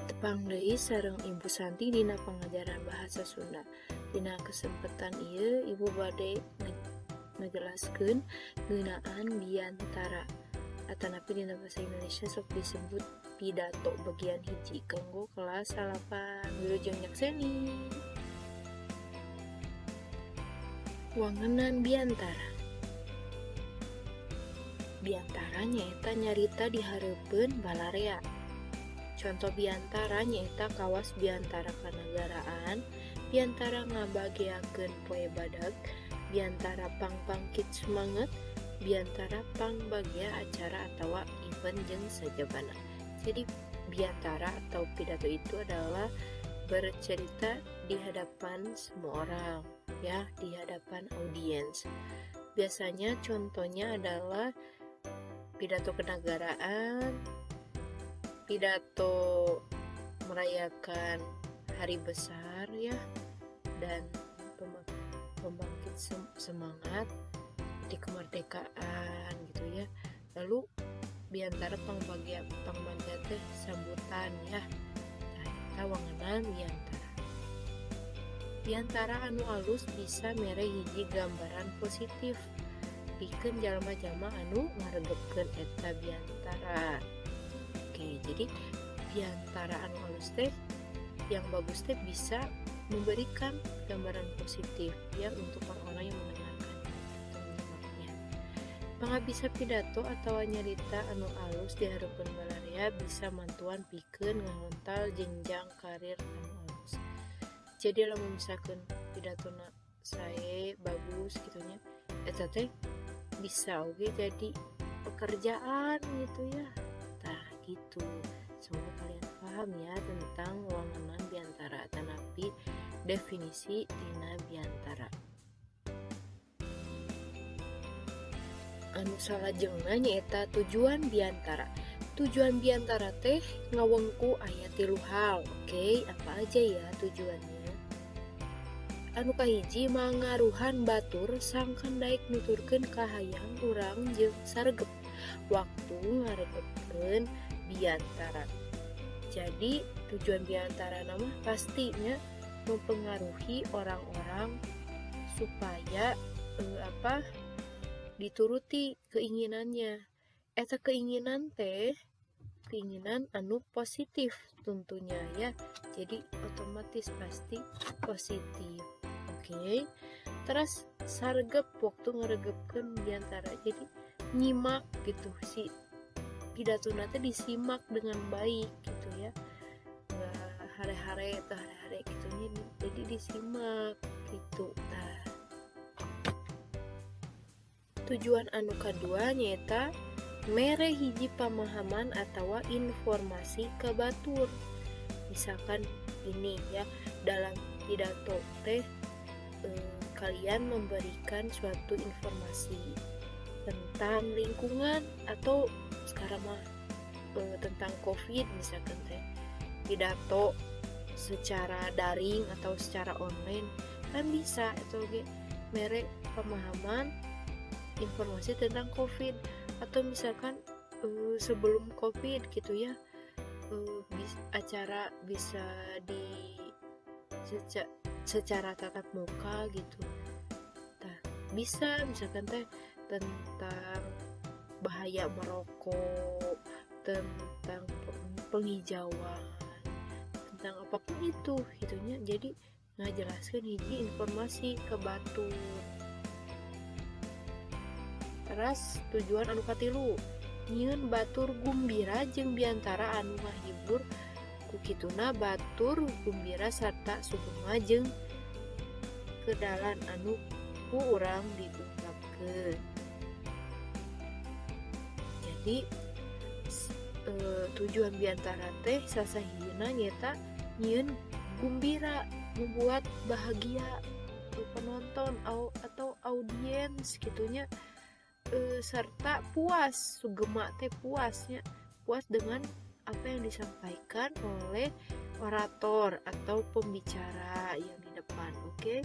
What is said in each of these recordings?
Tepang deui sareng Ibu Santi dina pengajaran bahasa Sunda. Dina kesempatan ieu Ibu bade ngajelaskeun ngeunaan biantara. Atanapi dina bahasa Indonesia sok disebut pidato bagian hiji kanggo kelas 8. Wilujeng nyakseni. Wangunan biantara. Biantara nyaeta nyarita di hareupeun balarea. Contoh biantara nyaeta kawas biantara kanagaraan, biantara ngabageakeun poe badag, biantara pang-pangkit semangat, biantara pangbagia acara atawa event jeung sajabana. Jadi biantara atau pidato itu adalah bercerita di hadapan semua orang, ya, di hadapan audiens. Biasanya contohnya adalah pidato kenegaraan, pidato merayakan hari besar, ya, dan pembangkit semangat di kemerdekaan gitu ya. Lalu biantara pangbagia teh sambutan, ya. Nah, eta wangunan biantara. Biantara anu alus bisa mere hiji gambaran positif pikeun jalma-jalma anu ngaregepkeun eta biantara. Oke, jadi biantara anu alus teh yang bagus teh bisa memberikan gambaran positif ya untuk orang-orang yang mendengarkan atau menyimaknya. Pangabisa pidato atau nyarita anu alus di hareupeun balarea bisa mantuan pikeun ngahontal jenjang karir anu alus. Jadi lamun misalkan pidatona sae bagus gitunya, eta teh bisa oge jadi pekerjaan gitu ya. Nah, gitu. Semoga kalian paham ya tentang wangunan biantara tanapi definisi dina biantara. Anu salajengna nyaeta tujuan biantara. Tujuan biantara teh ngawengku aya 3 hal. Oke, apa aja ya tujuannya? Anu kahiji mangaruhan batur sangkan daek nuturkeun kahayang urang jeung saregep waktu ngaregepkeun biantara. Jadi tujuan biantara nama pastinya mempengaruhi orang-orang supaya dituruti keinginannya. Eta keinginan teh keinginan anu positif tentunya ya. Jadi otomatis pasti positif. Oke. Terus saregep waktu ngaregepkeun biantara. Jadi nyimak gitu si pidatona teh disimak dengan baik gitu ya. Enggak hare-hare gitu nih. Jadi disimak gitu. Nah. Tujuan anu kadua nyaeta mere hiji pamahaman atawa informasi ke batur. Misalkan ini ya, dalam pidato teh kalian memberikan suatu informasi tentang lingkungan atau sekarang mah tentang COVID misalkan teh pidato secara daring atau secara online kan bisa itu ge mere pemahaman informasi tentang COVID atau misalkan sebelum COVID gitu ya, acara bisa secara tatap muka gitu. Nah, bisa misalkan teh tentang bahaya merokok, tentang penghijauan, tentang apapun itu gitunya. Jadi ngajelaskeun hiji informasi ke batur. Teras tujuan anu katilu nyieun batur gumbira jeung biantara anu ngahibur kukituna batur gumbira sarta sugema jeung kedalan anu ku urang diungkapkeun. Jadi tujuan biantara teh sasahina nyata nyieun gumbira, membuat bahagia penonton atau audiens gitunya. Serta puas, sugema teh puasnya, puas dengan apa yang disampaikan oleh orator atau pembicara yang di depan. Oke.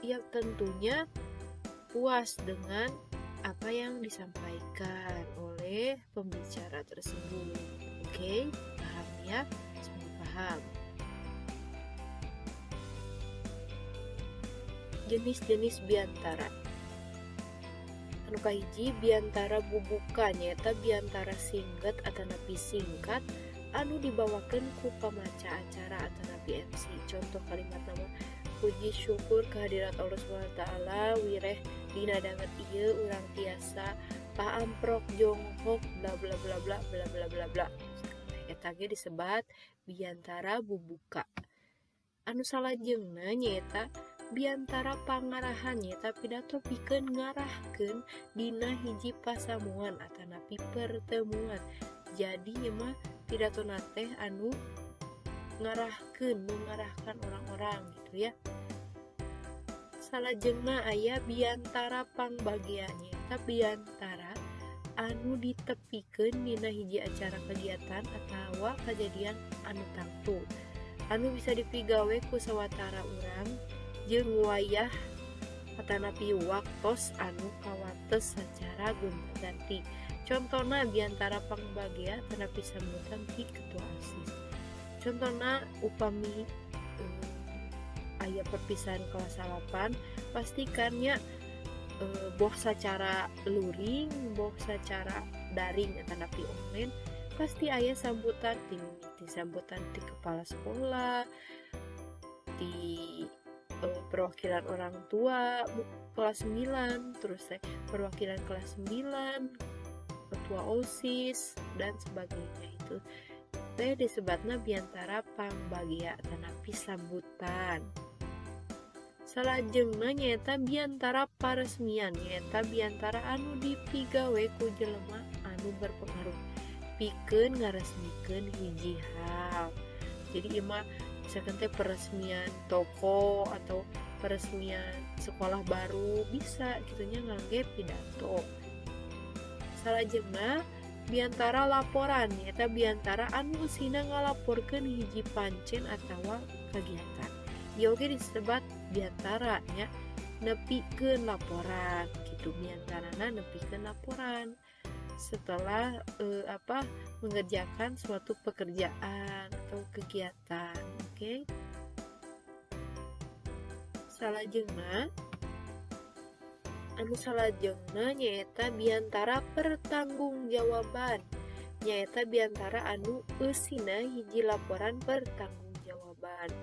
Ya tentunya puas dengan apa yang disampaikan oleh pembicara tersebut. Oke, paham ya? Semua paham. Jenis-jenis biantara. Anu kahiji biantara bubuka nyaeta biantara singkat atanapi singkat anu dibawakeun ku pamaca acara atanapi MC. Contoh kalimat nama puji syukur kehadirat Allah SWT wireh dina danget ieu urang tiasa paamprok jonghok bla bla bla bla bla bla bla bla. Eta ge disebat biantara bubuka. Anu salajengna nyaeta biantara pangarahan nyaeta pidato pikeun ngarahkeun dina hiji pasamuan atanapi pertemuan. Jadi mah pidato teh anu ngarahkeun, mengarahkan orang-orang gitu ya. Salajengna aya biantara pangbagean nyaeta biantara anu ditepikeun dina hiji acara kegiatan atawa kejadian anu tangtu. Anu bisa dipigawe ku sawatara urang jeung wayah atanapi waktos anu kawates sacara gonta-ganti. Contona biantara pangbagea atanapi sambutan ti ketua OSIS. Contona upami aya perpisahan kelas 8 pastikannya boh sacara luring, boh sacara daring atanapi online pasti aya sambutan ti sambutan ti kepala sekolah, di perwakilan orang tua kelas 9, terus perwakilan kelas 9, ketua OSIS dan sebagainya. Itu teh disebutna biantara pangbagia atanapi sambutan. Salajengna nyaeta biantara paresmian nyaeta biantara anu dipigawe ku jelema anu berpengaruh pikeun ngaresmikeun hiji hal. Jadi imah misalkan teh peresmian toko atau peresmian sekolah baru bisa gitunya ngangge pidato. Salajengna biantara laporan nyaeta biantara anu usina ngalaporkeun hiji pancen atawa kegiatan. Ieu oge disebut biantara nya nepikeun laporan gitu, biantarana nepikeun laporan setelah mengerjakan suatu pekerjaan atau kegiatan. Oke. Salajengna anu salajengna nyaeta biantara pertanggungjawaban nyaeta biantara anu eusina hiji laporan pertanggungjawaban.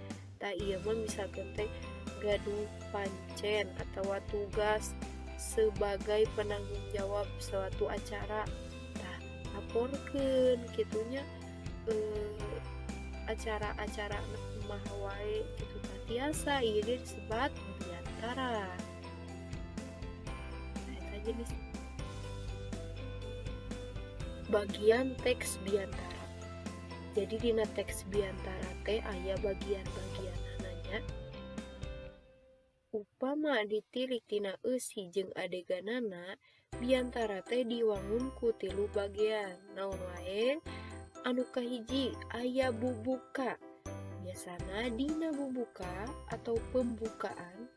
Tah ieu mah misalkan teh gaduh pancen atawa tugas sebagai penanggung jawab suatu acara, tah laporkeun kitunya acara-acara kumaha wae kitu tah tiasa ieu disebut biantara. Eta jenis bagian teks biantara. Jadi dina teks biantara teh aya bagian-bagian nanya upama ditilik tina eusi jeung adeganana biantara teh diwangun ku 3 bagian. Naon wae? Anu kahiji aya bubuka. Biasana dina bubuka atau pembukaan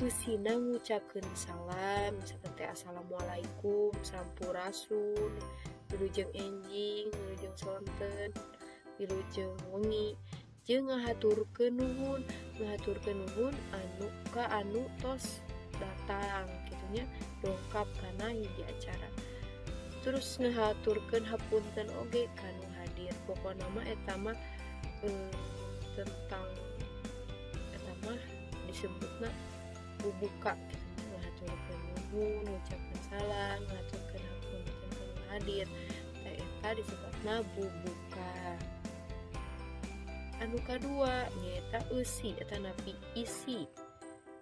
eusina ngucapkeun salam, misalkan teh assalamualaikum, sampurasun, wilujeng enjing, wilujeng sonten, wilujeng wengi, jeung ngahaturkeun nuhun anu tos datang gitunya dongkap kana hiji acara. Terus ngahaturkeun hapunten oge kanu hadir. Pokona mah eta mah tentang eta mah disebutna bubuka gitu. Ngahaturkeun nuhun, ngucapkeun salam, ngahaturkeun hapunten kanu hadir. Eta disebutna bubuka. Anu kadua nyaeta eusi atanapi isi.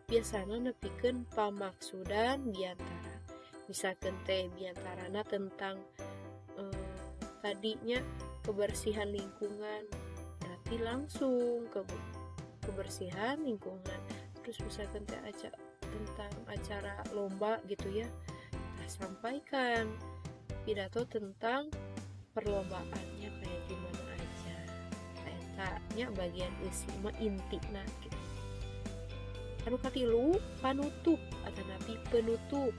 Biasana nepikeun pamaksudan biantara. Misalkan teh biantarana tentang tadinya kebersihan lingkungan, berarti langsung kebersihan lingkungan. Terus misalkan teh tentang acara lomba gitu ya, kita sampaikan pidato tentang perlombaannya kayak gimana aja. Nya bagian isi mah intina gitu. Anu katilu panutup atanapi penutup.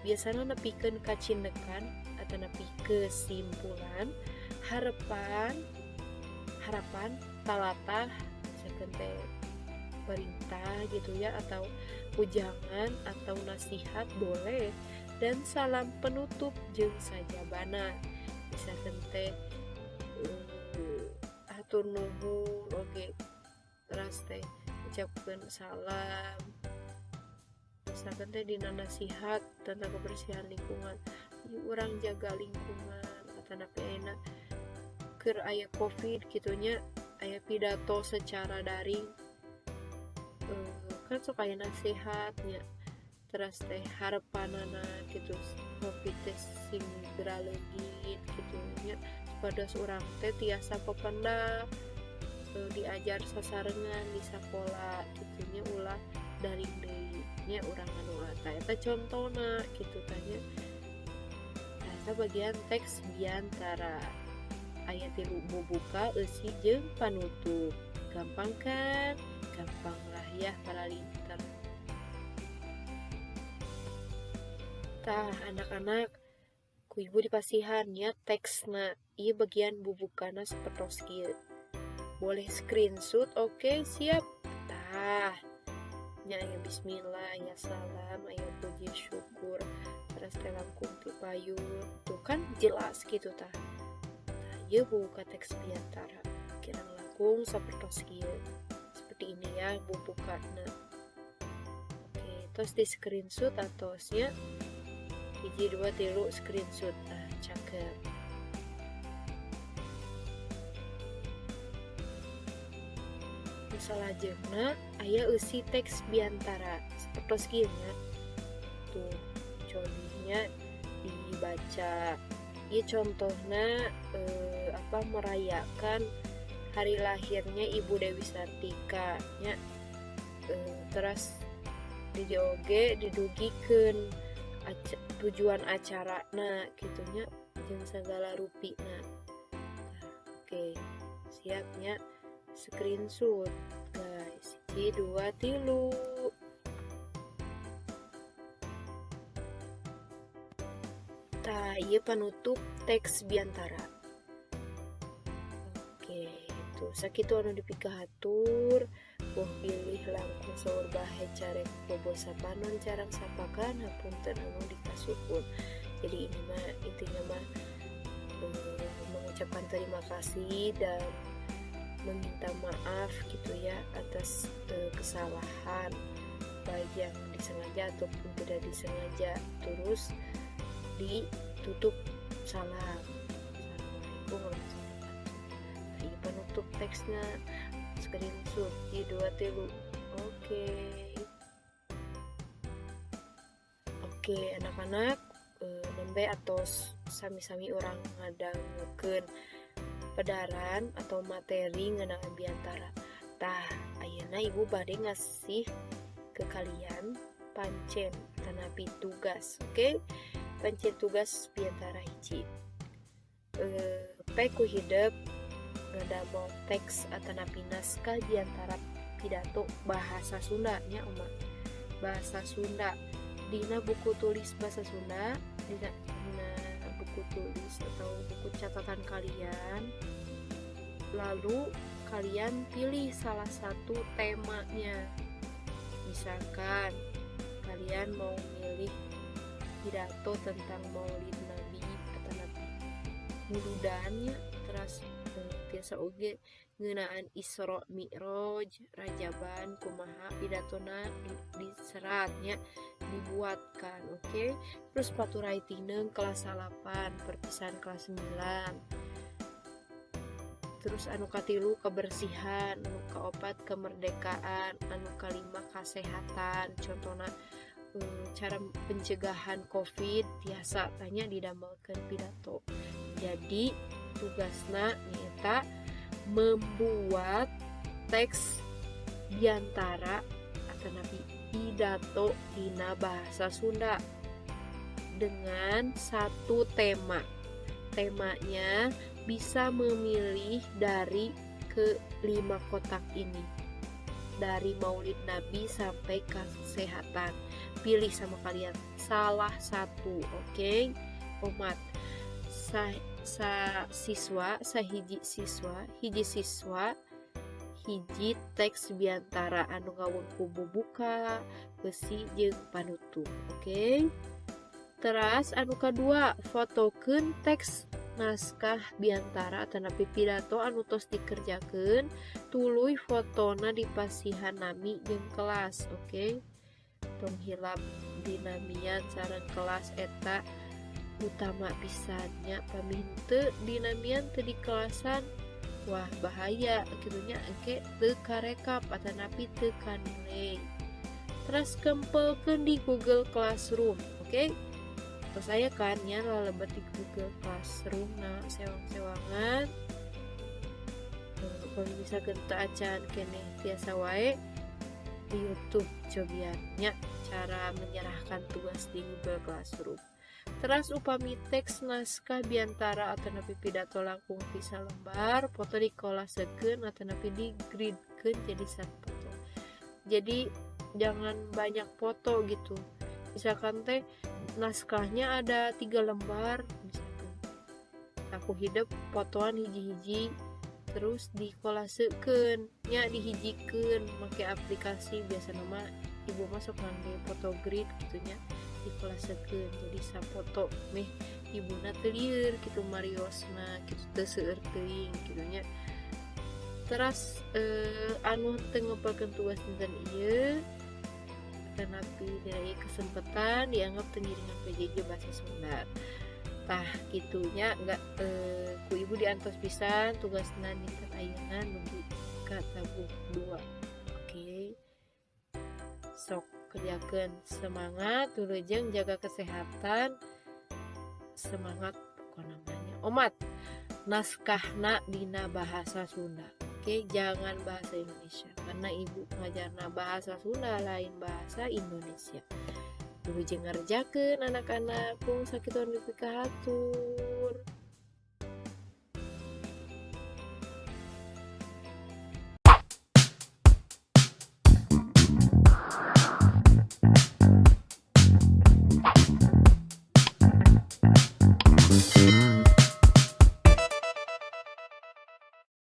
Biasana nepikeun kacindekan atanapi kesimpulan harapan talatah misalkan teh perintah gitu ya, atau ujangan atau nasihat boleh, dan salam penutup jeung sajabana misalkan teh hatur nuhun oge teras teh ucapkeun salam misalkan teh dina nasihat tentang kebersihan lingkungan, yuk urang jaga lingkungan atana ayeuna keur aya covid gitunya, aya pidato secara daring kan sok aya nasihatnya terus teh harapanana gitu covid teh sing leungit gitu nya pada seorang teh tiasa pependak diajar sasarengan di sekolah gitunya ulah daring deui nya urang anu eta contona gitu tanya. Eta bagian teks biantara ayat 3 buka eusi jeung panutup. Gampang kan? Gampang lah ya para linter. Tah anak-anak ku ibu dipasihan ya teksna ieu bagian bubukana sapertos kieu. Boleh screenshot, oke, siap. Tah nya aya bismillah, aya salam, aya puji syukur, terus teh langkung pipayun. Tuh kan jelas gitu tah. Ieu buka teks biantara kirang langkung sapertos kieu. Seperti ini ya bubukana. Oke, terus di screenshot atosnya 1 2 3 screenshot. Nah, cakep. Salajengna aya eusi teks biantara sapertos kieu nya. Tuh, contohnya dibaca. Ieu contohna merayakan hari lahirnya Ibu Dewi Sartika nya. Terus di oge didugikeun tujuan acarana gitunya jeung sagala rupina. Nah, oke, siapnya screenshot guys. 1 2 3. Tah ieu panutup teks biantara. Oke, itu sakitu anu dipikahatur. Boh pilih langkung saur bahe carek bobosa panon carang sapakan hapunten anu dikasuhun. Jadi ini mah intinya mah mengucapkan terima kasih dan meminta maaf gitu ya atas kesalahan baik yang disengaja ataupun tidak disengaja. Terus ditutup salam. Assalamualaikum warahmatullahi wabarakatuh. Ini penutup teksnya screenshot 1 2 3. Oke anak-anak nembe atos sami-sami orang ngadangukeun pedaran atau materi ngeunaan biantara. Tah ayeuna ibu bade ngasih ke kalian pancen tanapi tugas. Oke? Pancen tugas biantara hiji. Peku hidup ngadamel teks atanapi naskah biantara pidato bahasa Sunda nya umat. Bahasa Sunda dina buku tulis bahasa Sunda, dina buku tulis atau buku catatan kalian. Lalu kalian pilih salah satu temanya. Misalkan kalian mau milih pidato tentang Maulid Nabi atau Nabi Muludannya, terus biasa oge ngeunaan Isra Mi'raj, Rajaban, kumaha pidatona di seratnya dibuatkan, oke? Terus paturai tineng kelas 8, perpisahan kelas 9. Terus anu katilu kebersihan, anu kaopat kemerdekaan, anu kalima kesehatan. Contohnya cara pencegahan COVID biasa tanya didamelkeun pidato. Jadi tugasna nyata membuat teks biantara atau nabi pidato dina bahasa Sunda dengan satu tema. Temanya bisa memilih dari ke-5 kotak ini, dari Maulid Nabi sampai kesehatan. Pilih sama kalian salah satu, oke? Umat hiji siswa hiji teks biantara anu ngawun ku bubuka, besi jeung panutup. Oke. Teras anu kadua, fotokeun teks naskah biantara atanapi pidato anu tos dikerjakeun, tuluy fotona di pasihan nami jeung kelas. Oke. Tong hilap dinamian sareng kelas eta utama pisannya, pamih teu dinamian teu di kelasan, wah bahaya gitunya, engke teu karekap atanapi teu kanilai. Terus kempelkeun di Google Classroom. Oke. Terus aya kan nya lalebet di Google Classroom nah sewang-sewangan. Kalau bisa genta acan keneh tiasa wae di YouTube cobiannya cara menyerahkan tugas di Google Classroom. Terus upami teks naskah biantara atanapi pidato langkung pisa lembar, foto dikolasekeun atanapi di gridkeun jadi satu foto. Jadi jangan banyak foto gitu. Misalkan teh naskahnya ada 3 lembar, misalkan aku hidup fotoan hiji-hiji, terus dikolasekeun nya dihijikeun make aplikasi biasa nama ibu masuk ngangge foto grid gitunya, dikolasekeun jadi safoto meh ibuna teu lieur kitu mariosna kitu teu seueur teuing gitunya. Terus anu teu ngepelkeun tugas dinten ieu tanapi dari kesempatan dianggap tengiringan PJJ bahasa Sunda. Tah gitunya enggak ku ibu diantos pisan tugasna dinten ayeuna nuju ka tabuk 2. Oke. Sok kerjakeun, semangat tulujeng jaga kesehatan, semangat pokokna namanya omat naskahna dina bahasa Sunda. Oke, jangan bahasa Indonesia karena ibu ngajarna bahasa Sunda lain bahasa Indonesia. Tulujeng ngerjakeun anak-anak pung sakituan bipika hatu.